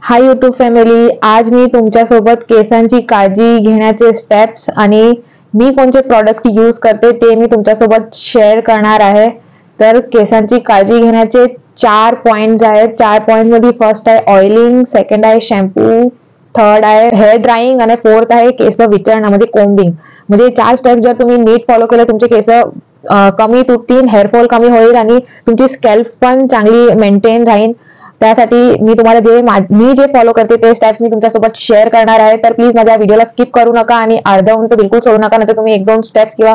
Hi YouTube family, आज मी तुमच्यासोबत केसांची काळजी घेण्याचे स्टेप्स आणि मी कोणते प्रॉडक्ट यूज करते ते मी तुमच्यासोबत शेअर करणार आहे। तर केसांची काळजी घेण्याचे 4 पॉइंट्स आहेत। 4 पॉइंट मध्ये फर्स्ट आहे ऑइलिंग, सेकंड आहे शॅम्पू, थर्ड आहे हेअर ड्राइंग आणि फोर्थ आहे केस वितळणं म्हणजे कोम्बिंग। म्हणजे 4 स्टेप्स जर तुम्ही नीट फॉलो केले तुमचे केस कमी तुटतील, हेअरफॉल कमी होईल आणि तुमची स्कॅल्प पण चांगली मेंटेन राहील। त्यासाठी मी तुम्हाला मी जे फॉलो करते ते स्टेप्स मी तुमच्यासोबत शेअर करणार आहे। तर प्लीज माझ्या व्हिडिओला स्किप करू नका आणि अर्धवून तर बिलकुल सोडू नका, नाही तर तुम्ही 1-2 स्टेप्स किंवा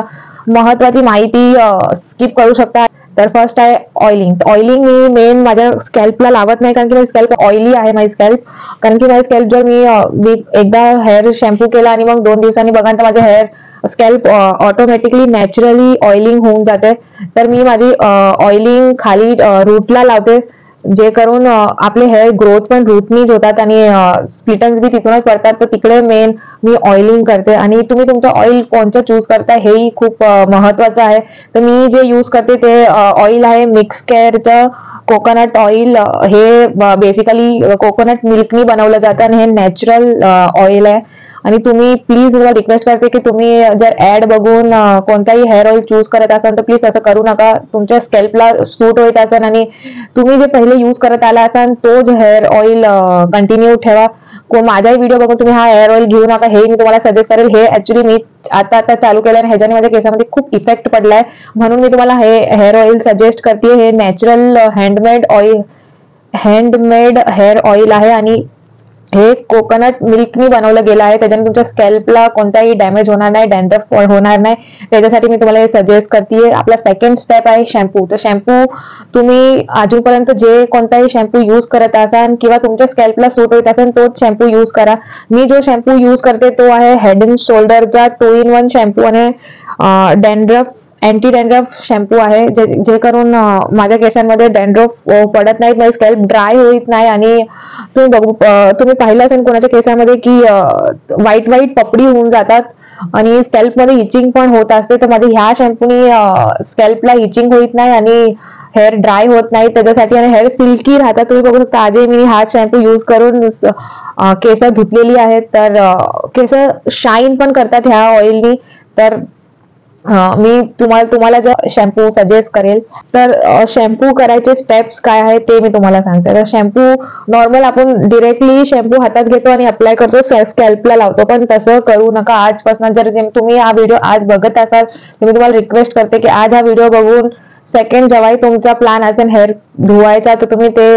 महत्त्वाची माहिती स्किप करू शकता। तर फर्स्ट आहे ऑइलिंग। ऑइलिंग मी मेन माझ्या स्कॅल्पला लावत नाही, कारण की माझी स्कॅल्प ऑइली आहे माझी स्कॅल्प। कारण की माझी स्कॅल्प जर मी एकदा हेअर शॅम्पू केला आणि मग 2 दिवसांनी बघा तर माझे hair scalp automatically naturally oiling होऊन जाते। तर मी माझी ऑइलिंग खाली रूटला लावते, जे करून आपले हेअर ग्रोथ पण रूटनीच होतात आणि स्प्लिटन्स बी तिथूनच पडतात। तर तिकडे मेन मी ऑइलिंग करते आणि तुम्ही तुमचं ऑइल कोणतं चूज करता हेही खूप महत्वाचं आहे। तर मी जे यूज करते ते ऑइल आहे मिक्स केअरचं कोकोनट ऑइल। हे बेसिकली कोकोनट मिल्कनी बनवलं जातं आणि हे नॅचरल ऑइल आहे। आणि तुम्ही प्लीज मला रिक्वेस्ट करते की तुम्ही जर ऍड बघून कोणताही हेअर ऑइल चूज करत असाल तर प्लीज असं करू नका। तुमच्या स्कॅल्पला सूट होत असेल आणि तुम्ही जे पहिले यूज करत आला असाल तोच हेअर ऑइल कंटिन्यू ठेवा। माझाही व्हिडिओ बघून तुम्ही हा हेअर ऑइल घेऊ नका, हे मी तुम्हाला सजेस्ट करेल। हे ऍक्च्युली मी आता चालू केलं आणि ह्याच्याने माझ्या केसामध्ये खूप इफेक्ट पडलाय, म्हणून मी तुम्हाला हे हेअर ऑइल सजेस्ट करते। हे नॅचरल हँडमेड हेअर ऑइल आहे आणि हे कोकोनट मिल्कनी बनवलं गेलं आहे। त्याच्याने तुमच्या स्कॅल्पला कोणताही डॅमेज होणार नाही, डॅन्ड्रफ होणार नाही, त्याच्यासाठी मी तुम्हाला हे सजेस्ट करते। आपला सेकंड स्टेप आहे शॅम्पू। तर शॅम्पू तुम्ही अजूनपर्यंत जे कोणताही शॅम्पू यूज करत असाल किंवा तुमच्या स्कॅल्पला सूट होत असेल तोच शॅम्पू यूज करा। मी जो शॅम्पू यूज करते तो आहे हेड अँड शोल्डरचा 2-in-1 शॅम्पू आणि अँटी डॅन्ड्रफ शॅम्पू आहे, जे करून माझ्या केसांमध्ये डॅन्ड्रफ पडत नाही, माझी स्कॅल्प ड्राय होत नाही। आणि तुम्ही पाहिलं असेल कोणाच्या केसामध्ये की व्हाईट पपडी होऊन जातात आणि स्कॅल्प मध्ये इचिंग पण होत असते। तर माझ्या ह्या शॅम्पूनी स्कॅल्पला इचिंग होत नाही आणि हेअर ड्राय होत नाही त्याच्यासाठी, आणि हेअर सिल्की राहतात। तुम्ही बघू शकता आजही मी हा शॅम्पू यूज करून केस धुतलेली आहेत, तर केस शाईन पण करतात ह्या ऑइलनी। तर मी तुम्हाला जर शॅम्पू सजेस्ट करेल तर शॅम्पू करायचे स्टेप्स काय आहे ते मी तुम्हाला सांगते। तर शॅम्पू नॉर्मल आपण डिरेक्टली शॅम्पू हातात घेतो आणि अप्लाय करतो, स्कॅल्पला लावतो, पण तसं करू नका। आजपासून जर तुम्ही हा व्हिडिओ आज बघत असाल तर मी तुम्हाला रिक्वेस्ट करते की आज हा व्हिडिओ बघून सेकंड जेव्हाही तुमचा प्लॅन असेल हेअर धुवायचा तर तुम्ही ते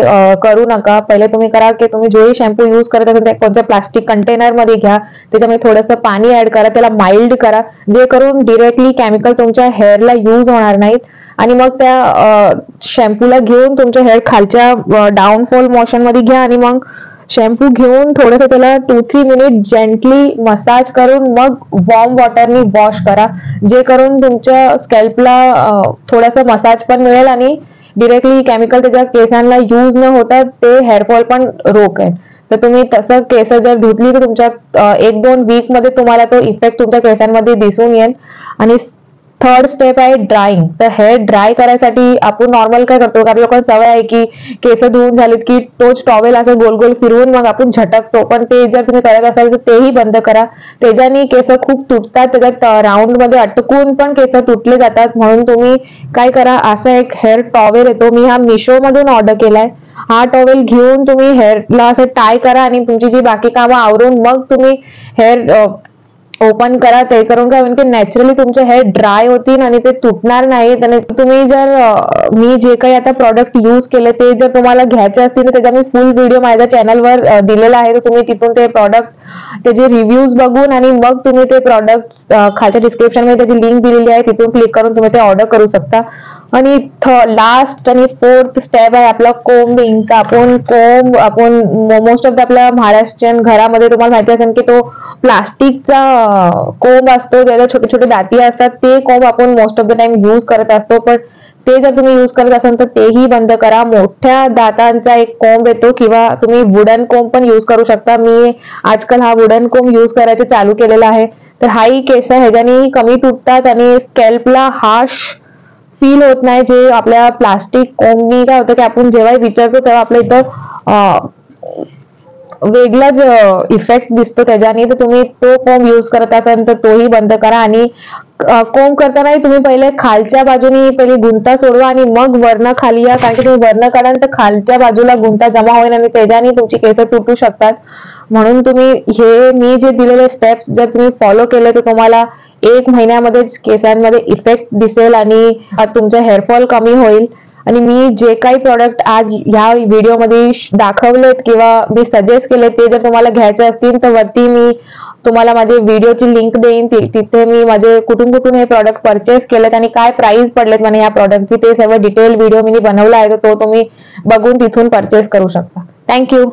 करू नका। पहिले तुम्ही करा की तुम्ही जोही शॅम्पू यूज करत असाल कोणत्या प्लास्टिक कंटेनर मध्ये घ्या, त्याच्यामध्ये थोडंसं पाणी ऍड करा, त्याला माइल्ड करा, जे करून डिरेक्टली केमिकल तुमच्या हेअरला यूज होणार नाहीत। आणि मग त्या शॅम्पूला घेऊन तुमच्या हेअर खालच्या डाऊनफॉल मोशन मध्ये घ्या आणि मग शॅम्पू घेऊन थोडंसं त्याला 2-3 मिनिट जेंटली मसाज करून मग वॉर्म वॉटरनी वॉश करा, जे करून तुमच्या स्कॅल्पला थोडासा मसाज पण मिळेल आणि डिरेक्टली केमिकल त्याच्या केसांना यूज न होता ते हेअरफॉल पण रोकेल। तर तुम्ही तसं केस जर धुतली तर तुमच्या 1-2 वीक मध्ये तुम्हाला तो इफेक्ट तुमच्या केसांमध्ये दिसून येईल। आणि थर्ड स्टेप आहे ड्राइंग। तर हेअर ड्राय करायसाठी आपण नॉर्मल काय करतो, काही लोकांना सवय आहे की केस धुवून झालीत की तोच टॉवेल असं गोल गोल फिरवून मग आपण झटकतो, पण ते जर तुम्ही करत असाल तर तेही बंद करा। त्याच्याने केस खूप तुटतात, त्याच्यात राऊंड मध्ये अटकून पण केस तुटले जातात। म्हणून तुम्ही काय करा, असा एक हेअर टॉवेल येतो, मी हा मिशो मधून ऑर्डर केलाय। हा टॉवेल घेऊन तुम्ही हेअरला असं टाय करा आणि तुमची जी बाकी कामं आवरून मग तुम्ही हेअर ओपन करा। ते करून काय होईल की नॅचरली तुमचे हेअर ड्राय होतील आणि ते तुटणार नाहीत। आणि तुम्ही जर मी जे काही आता प्रॉडक्ट यूज केले ते जर तुम्हाला घ्यायचे असतील तर त्याचा मी फुल व्हिडिओ माझ्या चॅनलवर दिलेला आहे, तर तुम्ही तिथून ते प्रॉडक्ट त्याचे रिव्ह्यूज बघून आणि मग तुम्ही ते प्रॉडक्ट खालच्या डिस्क्रिप्शन मध्ये त्याची लिंक दिलेली आहे, तिथून क्लिक करून तुम्ही ते ऑर्डर करू शकता। आणि लास्ट आणि फोर्थ स्टेप आहे आपला कोम्बिंग। तर आपण मोस्ट ऑफ आपल्या महाराष्ट्रीयन घरामध्ये तुम्हाला माहिती असेल की तो प्लास्टिकचा कोंब असतो, ज्याला छोटे छोटे दाती असतात, ते कोंब आपण most of the time use करत असतो, पण ते जर तुम्ही यूज करत असाल तर तेही बंद करा। मोठ्या दातांचा एक कोंब येतो किंवा तुम्ही वुडन कोंब पण यूज करू शकता। मी आजकाल हा वुडन कोंब यूज करायचं चालू केलेला आहे। तर हाही केस ह्याच्याने कमी तुटतात आणि स्कॅल्पला हार्श फील होत नाही, जे आपल्या प्लास्टिक कोंबनी काय होतं की आपण जेव्हाही विचारतो तेव्हा आपल्या इथं वेगळाच इफेक्ट दिसतो त्याच्याने, तर तुम्ही तो कोंब यूज करत असाल तर तोही बंद करा. आणि कोंब करतानाही तुम्ही पहिले खालच्या बाजूनी पहिले गुंता सोडवा आणि मग वरनं खाली या, कारण की तुम्ही वरनं काढाल तर खालच्या बाजूला गुंता जमा होईल आणि त्याच्याने तुमची केस तुटू शकतात. म्हणून तुम्ही हे मी जे दिलेले स्टेप्स जर तुम्ही फॉलो केले तर तुम्हाला 1 महिन्यामध्येच केसांमध्ये इफेक्ट दिसेल आणि तुमचा हेअरफॉल कमी होईल. आणि मी जे काही प्रोडक्ट आज ह्या व्हिडिओमध्ये दाखवलेत किंवा मी सजेस्ट केले ते जर तुम्हाला घ्यायचे असतील तर वरती मी तुम्हाला माझे व्हिडिओची लिंक देईन, तिथे मी माझे कुठून हे प्रॉडक्ट परचेस केलेत आणि काय प्राइस पडलेत मला या प्रॉडक्टची ते सर्व डिटेल व्हिडिओ मी बनवला आहे, तर तो तुम्ही बघून तिथून परचेस करू शकता. थँक्यू.